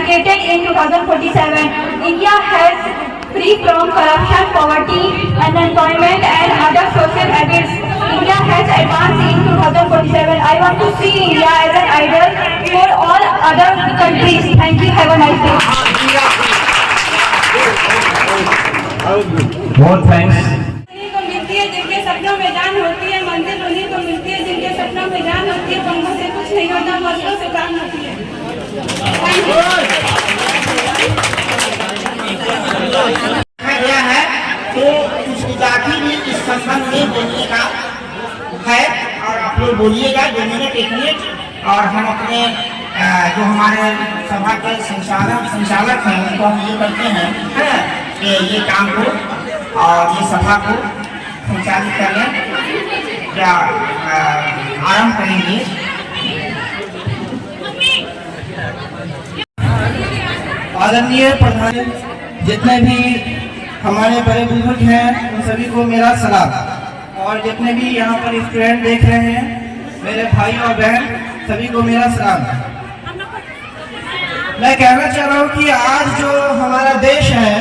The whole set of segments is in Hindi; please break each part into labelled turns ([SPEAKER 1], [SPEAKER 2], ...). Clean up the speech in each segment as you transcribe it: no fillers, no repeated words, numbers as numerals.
[SPEAKER 1] created in 2047. India has free from corruption, poverty, unemployment and other social habits. India has advanced in 2047. I want to see India as an idol for all other countries. Thank you. Have a nice day.
[SPEAKER 2] More thanks.
[SPEAKER 3] उन्हीं को मिलती है जिनके सपनों में जान होती है, मंजिल उन्हीं को मिलती है जिनके सपनों में जान होती है, पंखों से कुछ नहीं होता, मसलों से काम होती है।
[SPEAKER 4] गया है तो कुछ जाति भी इस संबंध में बोलने का है और आप लोग बोलिएगा 2 मिनट 1 मिनट और हम अपने जो हमारे सभा के संचालक हैं उनको हम ये करते हैं कि ये काम को और ये सभा को संचालित करने क्या आरंभ करेंगे।
[SPEAKER 5] आदरणीय प्रधान, जितने भी हमारे बड़े बुजुर्ग हैं उन सभी को मेरा सलाम और जितने भी यहाँ पर स्टूडेंट देख रहे हैं मेरे भाई और बहन सभी को मेरा सलाम। मैं कहना चाह रहा हूँ कि आज जो हमारा देश है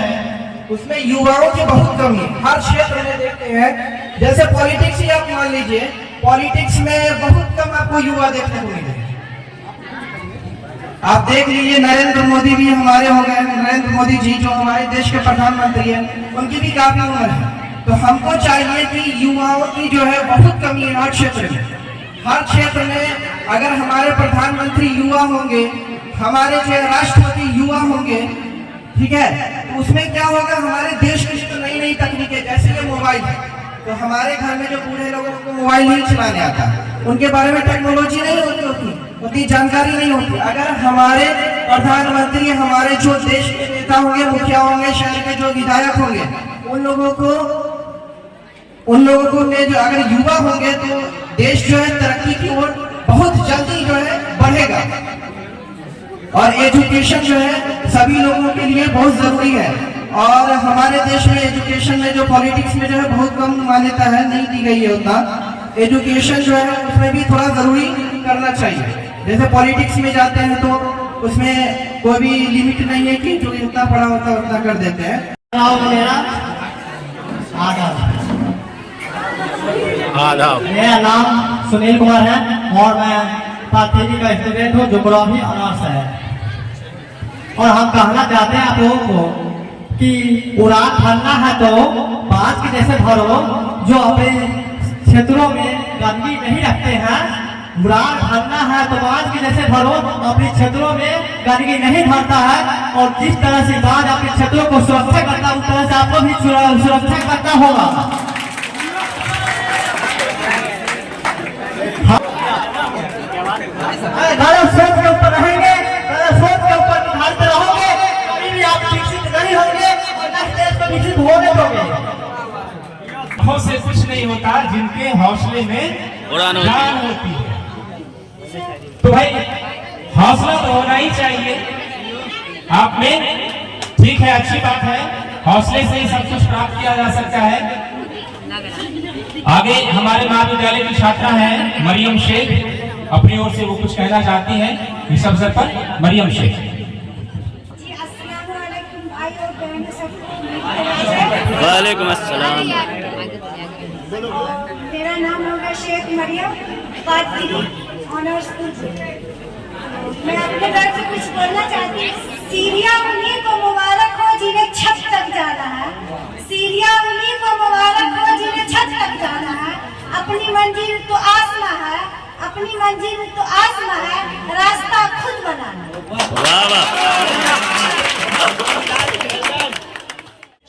[SPEAKER 5] उसमें युवाओं की बहुत कमी है। हर क्षेत्र में देखते हैं, जैसे पॉलिटिक्स ही आप मान लीजिए, पॉलिटिक्स में बहुत कम आपको युवा देखने को मिलेंगे। आप देख लीजिए नरेंद्र मोदी भी हमारे हो गए, नरेंद्र मोदी जी जो हमारे देश के प्रधानमंत्री हैं उनकी भी काफी उम्र है। तो हमको चाहिए कि युवाओं की जो है बहुत कमी है हर क्षेत्र में। हर क्षेत्र में अगर हमारे प्रधानमंत्री युवा होंगे, हमारे जो राष्ट्रपति युवा होंगे, ठीक है, तो उसमें क्या होगा, हमारे देश की जो नई नई तकनीकें जैसे ये मोबाइल है, तो हमारे घर में जो बूढ़े लोगों को मोबाइल नहीं चलाने आता, उनके बारे में टेक्नोलॉजी नहीं होती उतनी जानकारी नहीं होती। अगर हमारे प्रधानमंत्री, हमारे जो देश के नेता होंगे, मुखिया होंगे, शहर के जो विधायक होंगे, उन लोगों को में जो अगर युवा होंगे तो देश जो है तरक्की की ओर बहुत जल्दी जो है बढ़ेगा। और एजुकेशन जो है सभी लोगों के लिए बहुत जरूरी है और हमारे देश में एजुकेशन में जो पॉलिटिक्स में जो है बहुत कम मान्यता है, नहीं दी गई है उतना। एजुकेशन जो है उसमें भी थोड़ा जरूरी करना चाहिए। जैसे पॉलिटिक्स में जाते हैं तो उसमें कोई भी लिमिट नहीं है कि जो जितना पढ़ा होता है उतना कर देते हैं।
[SPEAKER 6] मेरा नाम सुनील कुमार है और मैं पार्टी का स्टूडेंट हूँ, ज्योग्राफी ऑनर्स है। और हम कहना चाहते हैं आप लोगों को कि उड़ान भरना है तो बाज के जैसे भरो, जो अपने क्षेत्रों में गंदगी नहीं रखते हैं। उड़ान भरना है तो बाज के जैसे भरो, अपने क्षेत्रों में गंदगी नहीं भरता है। और जिस तरह से बाज अपने क्षेत्रों को सुरक्षा करता है उस तरह से आपको भी सुरक्षा करना होगा। गलत सोच के ऊपर रहेंगे, गलत सोच के ऊपर निधारते रहोगे, कभी भी आप विकसित नहीं होंगे और देश को विकसित होने दोगे।
[SPEAKER 2] से कुछ नहीं होता जिनके हौसले में जान होती है। तो भाई हौसला तो होना ही चाहिए आप में, ठीक है, अच्छी बात है, हौसले से ही सब कुछ प्राप्त किया जा सकता है। आगे हमारे महाविद्यालय की छात्रा है मरियम शेख, अपनी ओर से वो कुछ कहना चाहती हैं इस अवसर पर। मरियम शेख।
[SPEAKER 7] वालेकुम अस्सलाम।
[SPEAKER 3] मेरा नाम होगा शेख मरियम, ऑनर्स। मैं अपने घर से कुछ बोलना चाहती हूँ। सीरिया उन्हीं को मुबारक हो जिन्हें छत तक जाना है, सीरिया उन्हीं को मुबारक हो जिन्हें छत तक जाना है। अपनी मंजिल तो आसमां है, अपनी मंजिल तो आसमां है, रास्ता खुद बनाना।
[SPEAKER 7] वाह वाह।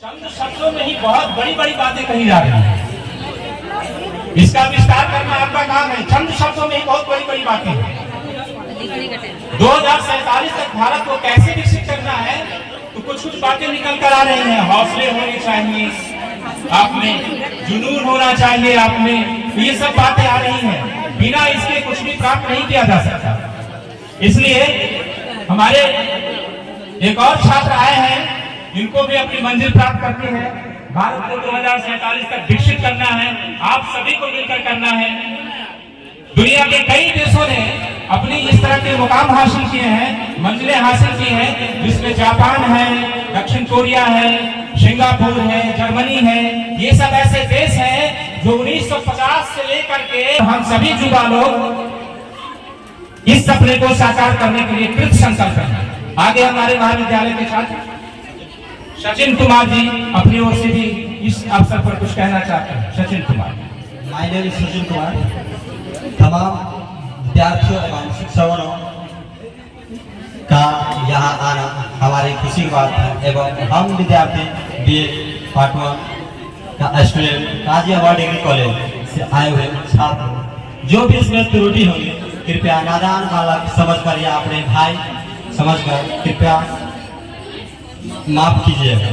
[SPEAKER 2] चंद शब्दों में ही बहुत बड़ी बड़ी बातें कही जा रही हैं, इसका विस्तार करना आपका काम है। चंद शब्दों में ही बहुत बड़ी बड़ी बातें। 2047 तक भारत को कैसे विकसित करना है तो कुछ कुछ बातें निकल कर आ रही हैं। हौसले होने चाहिए आप में, जुनून होना चाहिए आप में, ये सब बातें आ रही हैं। बिना इसके कुछ भी प्राप्त नहीं किया जा सकता। इसलिए हमारे एक और छात्र आए हैं, इनको भी अपनी मंजिल प्राप्त करनी है। भारत को 2047 तक विकसित करना है, आप सभी को मिलकर करना है। दुनिया के कई देशों ने अपनी इस तरह के मुकाम हासिल किए हैं, मंजिलें हासिल की हैं, जिसमें जापान है, दक्षिण कोरिया है, सिंगापुर है, जर्मनी है। ये सब ऐसे देश हैं जो 1950 से लेकर के हम सभी युवा लोग इस सपने को साकार करने के लिए कृत संकल्प हैं। आगे हमारे महाविद्यालय के छात्र सचिन कुमार जी अपनी ओर से भी इस अवसर पर कुछ कहना चाहते हैं। Sachin Kumar.
[SPEAKER 6] My name is Sachin Kumar. तमाम विद्यार्थियों एवं शिक्षकों का यहाँ आना हमारी खुशी की बात है एवं हम विद्यार्थी BA पार्ट 1 का स्टूडेंट काजी अवार्ड डिग्री कॉलेज से आए हुए छात्र, जो भी इसमें त्रुटि होगी कृपया नादान बालक समझकर या अपने भाई समझकर कृपया माफ कीजिएगा।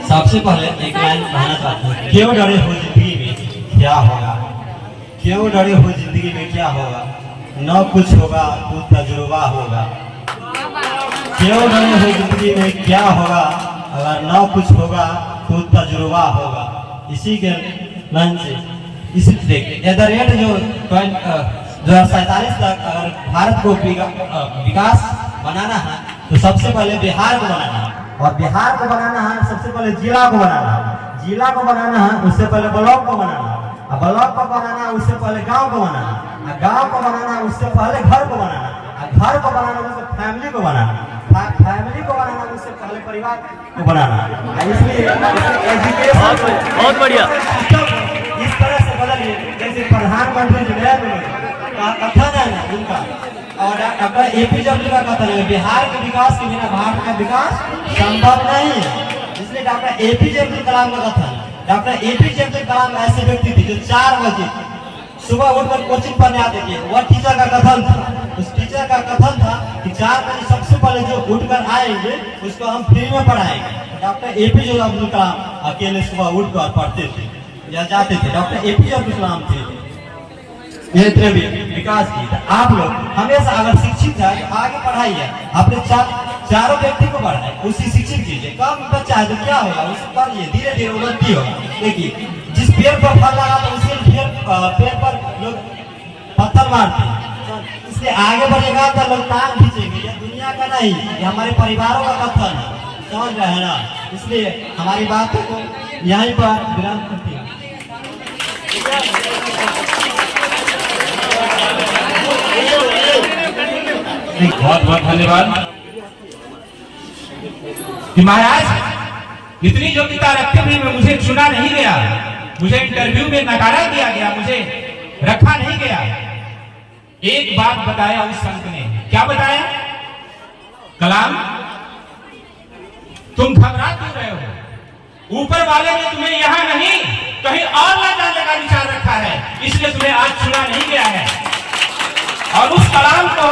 [SPEAKER 6] सबसे पहले एक लाइन कहना चाहता हूँ, क्यों डरे हो जिंदगी में क्या होगा, क्यों डरे हो जिंदगी में क्या होगा, न कुछ होगा तो तजुर्बा होगा। क्यों डरे हो जिंदगी में क्या होगा, अगर न कुछ होगा तो तजुर्बा होगा। इसी के लाइन से इसी देखिए एट द रेट जो 2047 तक अगर भारत को विकास बनाना है तो सबसे पहले बिहार को बनाना है, और बिहार को बनाना है सबसे पहले जिला को बनाना है, जिला को बनाना है उससे पहले ब्लॉक को बनाना है, और ब्लॉक को बनाना है उससे पहले गांव को बनाना है, और गांव को बनाना है उससे पहले घर को बनाना है, और घर को बनाना है उससे फैमिली को बनाना है, फैमिली को बनाना है उससे पहले परिवार को बनाना है। इसलिए एजुकेशन
[SPEAKER 7] बहुत बढ़िया
[SPEAKER 6] इस तरह से बदलिए जैसे प्रधानमंत्री जो का कथन है उनका, और डॉक्टर APJ अब्दुल का कथन है, बिहार के विकास के बिना भारत का विकास संभव नहीं है। इसलिए डॉक्टर APJ अब्दुल कलाम का कथन, डॉक्टर APJ अब्दुल कलाम ऐसे व्यक्ति थे जो 4 बजे सुबह उठकर कोचिंग पढ़ने आते थे। वह टीचर का कथन था, उस टीचर का कथन था कि 4 बजे सबसे पहले जो उठकर आएंगे उसको हम फ्री में पढ़ाएंगे। डॉक्टर APJ अब्दुल कलाम अकेले सुबह उठकर पढ़ते थे या जाते थे। डॉक्टर APJ अब्दुल कलाम थे नेत्र विकास की। तो आप लोग हमेशा अगर शिक्षित है तो आगे पढ़ाइए, अपने चारों व्यक्ति को पढ़ाए, उसी शिक्षित कीजिए। कम बच्चा है तो क्या होगा, उसे पढ़िए, धीरे धीरे उन्नति होगा। देखिए जिस पेड़ पर फल लगा तो उसके पेड़ पर लोग पत्थर मारते हैं, इसलिए आगे बढ़ेगा तो लोग टांग खींचेंगे। यह दुनिया का नहीं, ये हमारे परिवारों का कथन है, समझ रहे हैं ना। इसलिए हमारी बातों को यहीं पर विराम करती है।
[SPEAKER 2] बहुत बहुत धन्यवाद कि महाराज इतनी योग्यता रखते हुए मैं मुझे चुना नहीं गया, मुझे इंटरव्यू में नकारा दिया गया, मुझे रखा नहीं गया। एक बात बताया उस संत ने, क्या बताया? कलाम तुम घबरा क्यों रहे हो, ऊपर वाले ने तुम्हें यहाँ नहीं कहीं और ले जाने का विचार रखा है, इसलिए तुम्हें आज चुना नहीं गया है। और उस कलाम को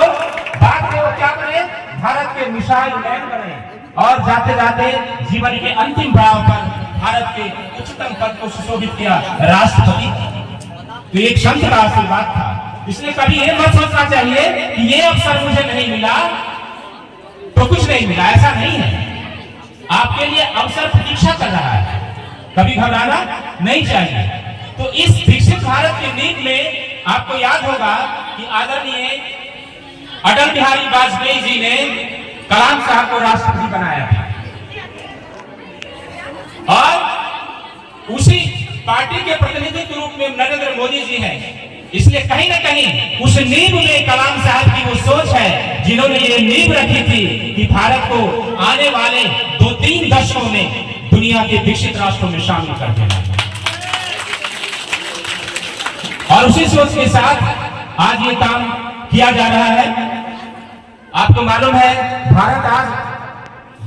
[SPEAKER 2] बाद में वो क्या करे, भारत के मिसाइल मैन बने और जाते जाते जीवन के अंतिम पड़ाव पर भारत के उच्चतम पद को सुशोभित किया राष्ट्रपति। तो एक संत का आशीर्वाद था। इसलिए कभी ये मत सोचना चाहिए कि ये अवसर मुझे नहीं मिला तो कुछ नहीं मिला, ऐसा नहीं है। आपके लिए अवसर प्रतीक्षा कर रहा है, कभी घबराना नहीं चाहिए। तो इस विकसित भारत की नींव में आपको याद होगा कि आदरणीय अटल बिहारी वाजपेयी जी ने कलाम साहब को राष्ट्रपति बनाया था, और उसी पार्टी के प्रतिनिधि के रूप में नरेंद्र मोदी जी हैं। इसलिए कहीं ना कहीं उस नींव में कलाम साहब की वो सोच है, जिन्होंने ये नींव रखी थी कि भारत को आने वाले 2-3 दशकों में दुनिया के विकसित राष्ट्रों में शामिल कर देना। और उसी सोच के साथ आज ये काम किया जा रहा है। आपको मालूम है भारत आज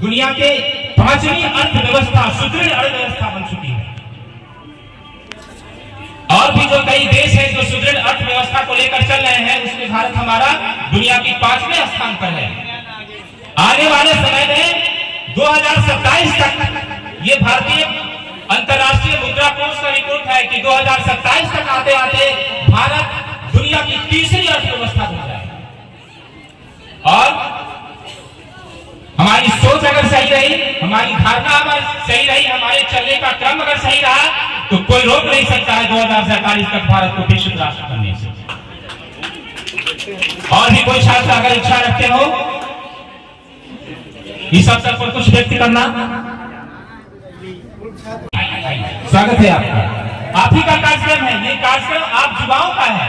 [SPEAKER 2] दुनिया के 5वीं अर्थव्यवस्था, सुदृढ़ अर्थव्यवस्था बन चुकी है। और भी जो कई देश हैं जो सुदृढ़ अर्थव्यवस्था को लेकर चल रहे हैं, उसमें भारत हमारा दुनिया की 5वें स्थान पर है। आने वाले समय में 2027 तक ये भारतीय अंतर्राष्ट्रीय मुद्रा कोष का रिपोर्ट है कि 2027 तक आते आते भारत दुनिया की 3री अर्थव्यवस्था बन जाए। और हमारी सोच अगर सही रही, हमारी धारणा अगर सही रही, हमारे चलने का क्रम अगर सही रहा, तो कोई रोक नहीं सकता है 2047 तक भारत को विकसित राष्ट्र बनने से। और भी कोई छात्र अगर इच्छा रखते हो इस अवसर पर कुछ व्यक्त करना, स्वागत है आपका। आप ही का कार्यक्रम है, ये कार्यक्रम आप युवाओं का है।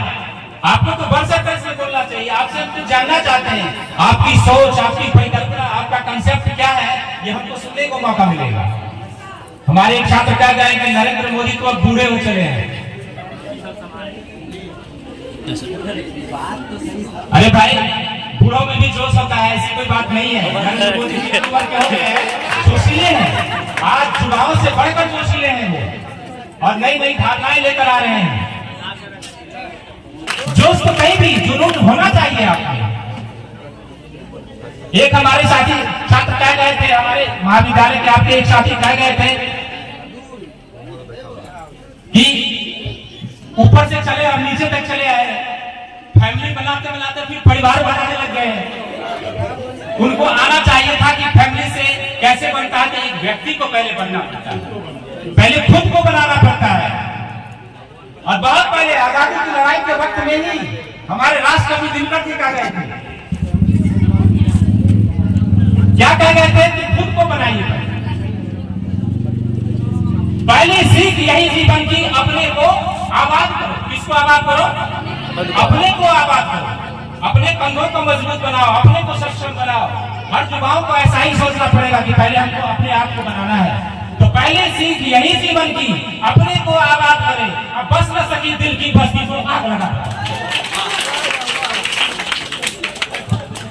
[SPEAKER 2] आपको तो बढ़ से बोलना चाहिए। आपसे हम कुछ जानना चाहते हैं, आपकी सोच, आपकी परिकल्पना, आपका कंसेप्ट क्या है, ये हमको सुनने को मौका मिलेगा। हमारे एक छात्र क्या कहेंगे, नरेंद्र मोदी तो अब बूढ़े हो चले हैं। अरे भाई, बूढ़ों में भी जोश होता है, ऐसी कोई बात नहीं है। नरेंद्र मोदी की उम्र के हो गए हैं, जोशीले हैं। आज युवाओं से बढ़कर जोशीले हैं वो, और नई नई धारणाएं लेकर आ रहे हैं। जोश तो कहीं भी, जुनून होना चाहिए आपको। एक हमारे साथी छात्र कह गए थे, हमारे महाविद्यालय के आपके एक साथी कह गए थे कि ऊपर से चले और नीचे तक चले आए, फैमिली बनाते बनाते फिर परिवार बनाने लग गए। उनको आना चाहिए था कि फैमिली से कैसे बनता है। एक व्यक्ति को पहले बनना पड़ता है, पहले खुद को बनाना पड़ता है। और बहुत पहले आजादी की लड़ाई के वक्त में ही हमारे राष्ट्रकवि दिनकर जी कह गए थे, क्या कह गए थे कि खुद को बनाइए। पहली सीख यही जीवन की, अपने को आबाद करो। किसको आबाद करो? अपने को आबाद करो, अपने कंधों को मजबूत बनाओ, अपने को सक्षम बनाओ। हर युवाओं को ऐसा ही सोचना पड़ेगा कि पहले हमको अपने आप को बनाना है। तो पहले सीख यही जीवन की, अपने को आबाद करें। अब बस न सकी दिल की बस्ती को आग लगा।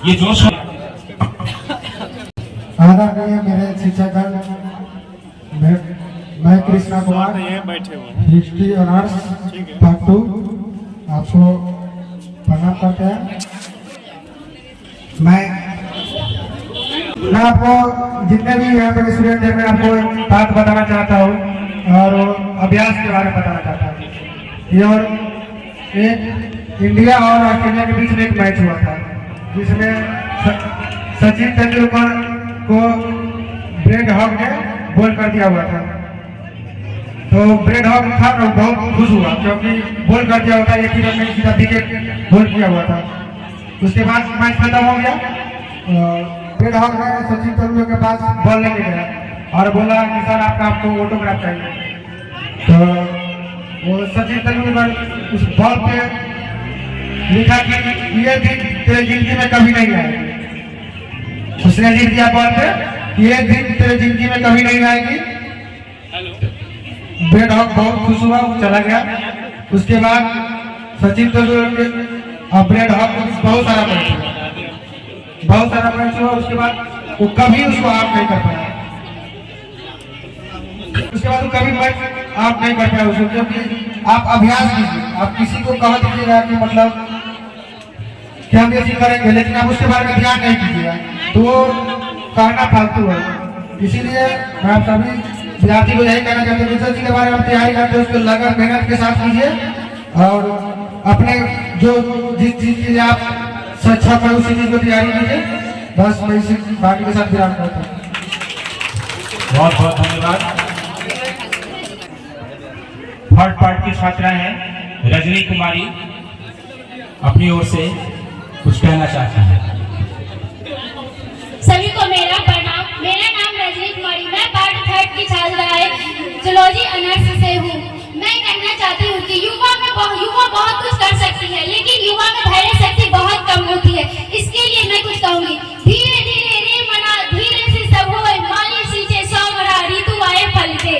[SPEAKER 2] ये जोश
[SPEAKER 8] आदरणीय मेरे शिक्षकगण, मैं Krishna Kumar, history honours part 2 आपको प्रणाम करते हैं। मैं आपको जितने भी यहाँ पर स्टूडेंट हैं, मैं आपको बात बताना चाहता हूँ और अभ्यास के बारे में बताना चाहता हूँ। ये और एक इंडिया और ऑस्ट्रेलिया के बीच में एक मैच हुआ था, जिसमें सचिन तेंदुलकर को ब्रेड हॉग ने बॉल कर दिया हुआ था। तो ब्रेड हॉग था तो बहुत खुश हुआ, क्योंकि बॉल कर दिया होता, एक ही रन में सीधा विकेट बॉल किया हुआ था। उसके बाद मैच खत्म हो गया। ब्रेड हॉग ने सचिन तेंदुलकर के पास बॉल लेके गया और बोला कि सर आपको ऑटोग्राफ चाहिए। तो वो सचिन तेंदुलकर उस बॉल पे लिखा कि ये दिन तेरे जिंदगी में कभी नहीं आएगी। उसने लिख दिया बॉल पे, ये दिन तेरे जिंदगी में कभी नहीं आएगी। ब्रेड हॉग बहुत खुश हुआ, वो चला गया। उसके बाद सचिन तेंदुलकर और ब्रेड हॉग बहुत सारा मैच हुआ। उसके बाद वो कभी उसको आउट नहीं कर पाया। उसके बाद वो कभी मैच आउट नहीं कर पाया उसको, क्योंकि आप अभ्यास कीजिए। आप किसी को कह दीजिएगा कि मतलब कि हम ये चीज करेंगे, लेकिन आप उसके बारे में ध्यान नहीं कीजिएगा, तो वो कहना फालतू है। इसीलिए मैं आप सभी विद्यार्थी को यही कहना चाहते हैं, जी के बारे में तैयारी करते हैं उसको लगन मेहनत के साथ कीजिए और अपने जो जिस चीज के लिए आप सक्षम है उसी चीज को तैयारी कीजिए। बस मैं इसी बात के साथ विराम करता हूँ।
[SPEAKER 2] बहुत बहुत धन्यवाद। थर्ड पार्ट की छात्रा हैं रजनी कुमारी, अपनी ओर से कुछ कहना चाहती हैं।
[SPEAKER 9] सभी को मेरा प्रणाम। मेरा नाम रजनी कुमारी, मैं पार्ट 3 की छात्रा है, जूलॉजी ऑनर्स से हूँ। मैं कहना चाहती हूँ कि युवा बहुत कुछ कर सकती है, लेकिन युवा में धैर्य शक्ति बहुत कम होती है। इसके लिए मैं कुछ कहूँगी, धीरे धीरे रे मना, धीरे से सब होए, माली सींचे सौ मरा, ऋतु आए फल के।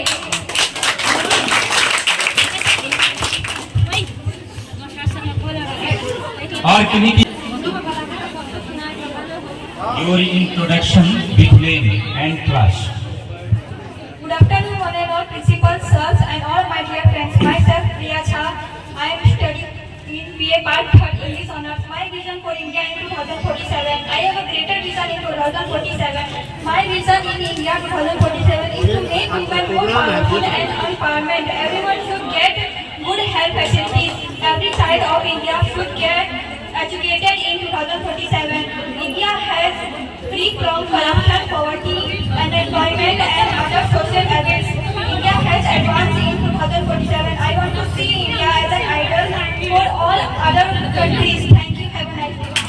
[SPEAKER 2] और किन्हीं की your introduction between and class.
[SPEAKER 1] Good afternoon, one and all principals, sirs, and all my dear friends. Myself, Priya Jha. I am studying in BA Part 3 English Honours. My vision for India in 2047. I have a greater vision in 2047. My vision in India 2047 is to make women more powerful and empowerment. Everyone should get good health facilities. Every child of India should get educated in 2047. India has free from corruption, poverty, unemployment and other social evils. India has advanced in 2047. I want to see India as an idol for all other countries. Thank you. Have a nice day.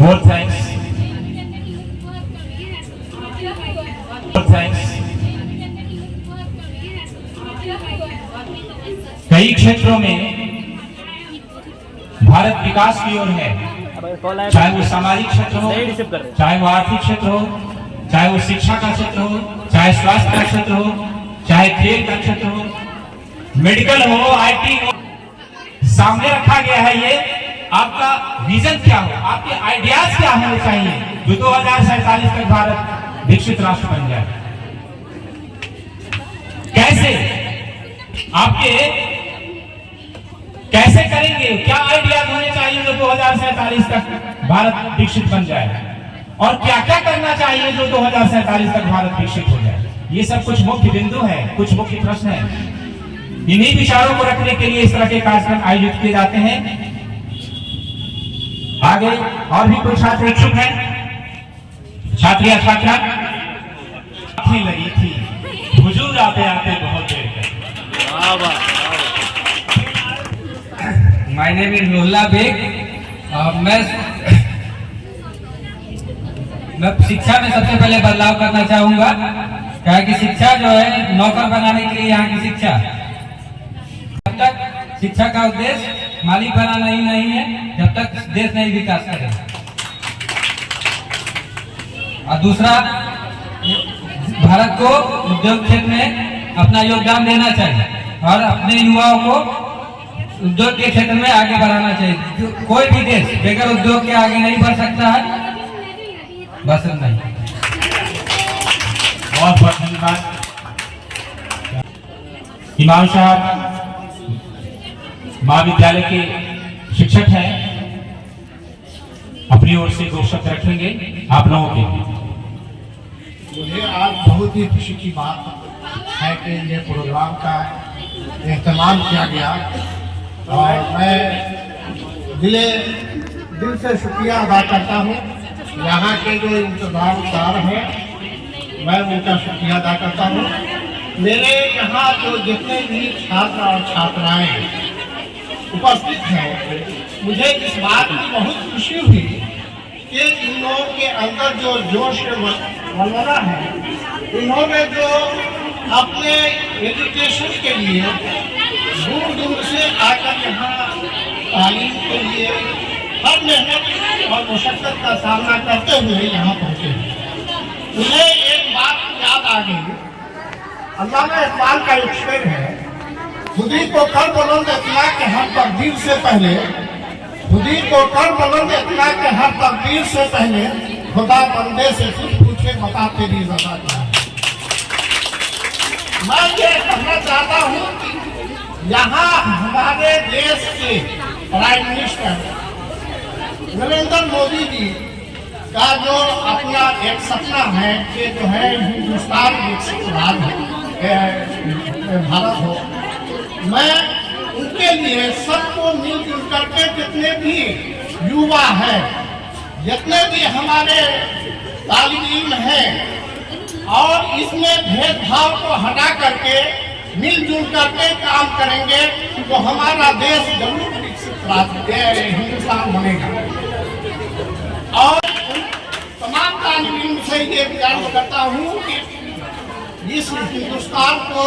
[SPEAKER 2] More thanks. More thanks. कई क्षेत्रों में भारत विकास की ओर है, चाहे वो सामाजिक क्षेत्र हो, चाहे वो आर्थिक क्षेत्र हो, चाहे वो शिक्षा का क्षेत्र हो, चाहे स्वास्थ्य का क्षेत्र हो, चाहे खेल का क्षेत्र हो, मेडिकल हो, आईटी हो, सामने रखा गया है। ये आपका विजन क्या हो, आपके आइडियाज क्या होने चाहिए जो 2047 तक भारत विकसित राष्ट्र बन जाए। कैसे करेंगे, क्या आइडियाज होने चाहिए जो 2047 तक भारत विकसित बन जाए, और क्या क्या करना चाहिए जो 2047 तक भारत विकसित हो जाए। ये सब कुछ मुख्य बिंदु है, कुछ मुख्य प्रश्न है। इन्हीं विचारों को रखने के लिए इस तरह के कार्यक्रम आयोजित किए जाते हैं। आगे और भी कुछ छात्र इच्छुक हैं, छात्रियां छात्रा लगी थी, हुजूर आते आते बहुत देर तक।
[SPEAKER 10] My name is Nulla Baig. मैं शिक्षा में सबसे पहले बदलाव करना चाहूंगा, क्या कि शिक्षा जो है नौकर बनाने के लिए यहाँ की शिक्षा, जब तक शिक्षा का उद्देश्य मालिक बनाना ही नहीं है, जब तक देश नहीं विकास करे। और दूसरा, भारत को उद्योग क्षेत्र में अपना योगदान देना चाहिए और अपने युवाओं को उद्योग के क्षेत्र में आगे बढ़ाना चाहिए। कोई भी देश बगैर उद्योग के आगे नहीं बढ़ सकता है। बस नहीं।
[SPEAKER 2] बहुत बहुत धन्यवाद। इमाम साहब महाविद्यालय के शिक्षक हैं, अपनी ओर से 2 शब्द रखेंगे आप लोगों के लिए।
[SPEAKER 11] मुझे आज बहुत ही खुशी की बात है कि ये प्रोग्राम का एहतमाम किया गया और मैं दिल से शुक्रिया अदा करता हूँ। यहाँ के जो इंतजामदार हैं, मैं उनका शुक्रिया अदा करता हूँ। मेरे यहाँ जो जितने भी छात्र और छात्राएं उपस्थित हैं, मुझे इस बात की बहुत खुशी हुई कि इन लोगों के अंदर जो जोश वलवला है, इन्होंने जो अपने एजुकेशन के लिए दूर दूर से आकर यहाँ तालीम के लिए हर मेहनत और मुशक्कत का सामना करते हुए यहाँ पहुँचे। मुझे एक बात याद आ गई, अल्लामा इकबाल का एक शेर है, खुदी को कर बुलंद इतना के हर तकदीर से पहले, खुदी को कर बुलंद इतना के हर तकदीर से पहले खुदा बंदे से कुछ पूछे बता तेरी रज़ा क्या है। मैं ये कहना चाहता हूँ कि यहाँ हमारे देश के प्राइम मिनिस्टर नरेंद्र मोदी जी का जो अपना एक सपना है कि जो है हिंदुस्तान विकसित भारत हो, मैं उनके लिए सबको मिलजुल करके जितने भी युवा हैं, जितने भी हमारे तालिब हैं, और इसमें भेदभाव को हटा करके मिलजुल करके काम करेंगे तो हमारा देश जरूर विकसित हिंदुस्तान बनेगा। और तमाम तालिब से ये गुजारिश करता हूँ कि इस हिंदुस्तान को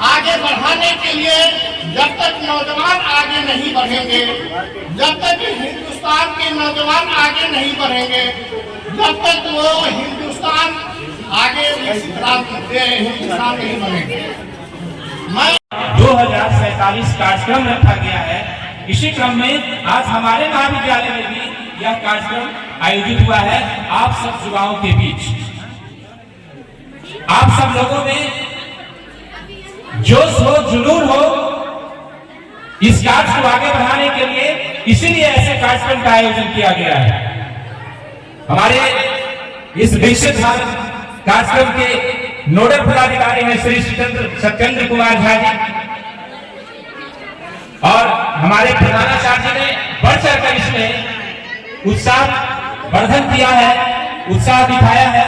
[SPEAKER 11] आगे बढ़ाने के लिए जब तक नौजवान आगे नहीं बढ़ेंगे, जब तक हिंदुस्तान के नौजवान आगे नहीं बढ़ेंगे, जब तक वो हिंदुस्तान आगे हिंदुस्तान नहीं बनेंगे।
[SPEAKER 2] 2047 कार्यक्रम रखा गया है। इसी क्रम में आज हमारे महाविद्यालय में भी यह कार्यक्रम आयोजित हुआ है आप सब युवाओं के बीच। आप सब लोगों में जोश हो, जुनून हो इस कार्य को आगे बढ़ाने के लिए, इसीलिए ऐसे कार्यक्रम का आयोजन किया गया है। हमारे इस विकसित भारत कार्यक्रम के नोडल पदाधिकारी हैं श्री सत्येंद्र कुमार झा जी, और हमारे प्रधानाचार्य ने बढ़ चढ़कर इसमें उत्साह वर्धन किया है, उत्साह दिखाया है।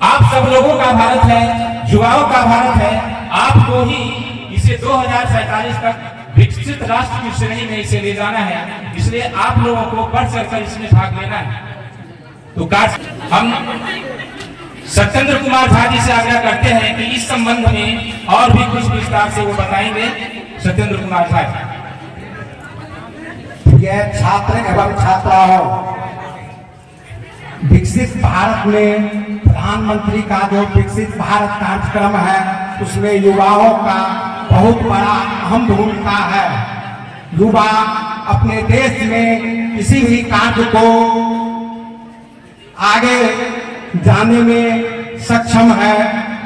[SPEAKER 2] आप सब लोगों का भारत है, युवाओं का भारत है, आपको ही इसे 2047 तक विकसित राष्ट्र की श्रेणी में इसे ले जाना है, इसलिए आप लोगों को बढ़ चढ़कर इसमें भाग लेना है। तो हम सत्येंद्र कुमार झा जी से आग्रह करते हैं कि इस संबंध में और भी कुछ विस्तार से वो बताएंगे। सत्येंद्र कुमार झा जी।
[SPEAKER 12] यह छात्र एवं छात्राओं, विकसित भारत में प्रधानमंत्री का जो विकसित भारत कार्यक्रम है उसमें युवाओं का बहुत बड़ा अहम भूमिका है। युवा अपने देश में किसी भी कार्य को आगे जाने में सक्षम है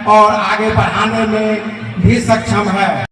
[SPEAKER 12] और आगे बढ़ाने में भी सक्षम है।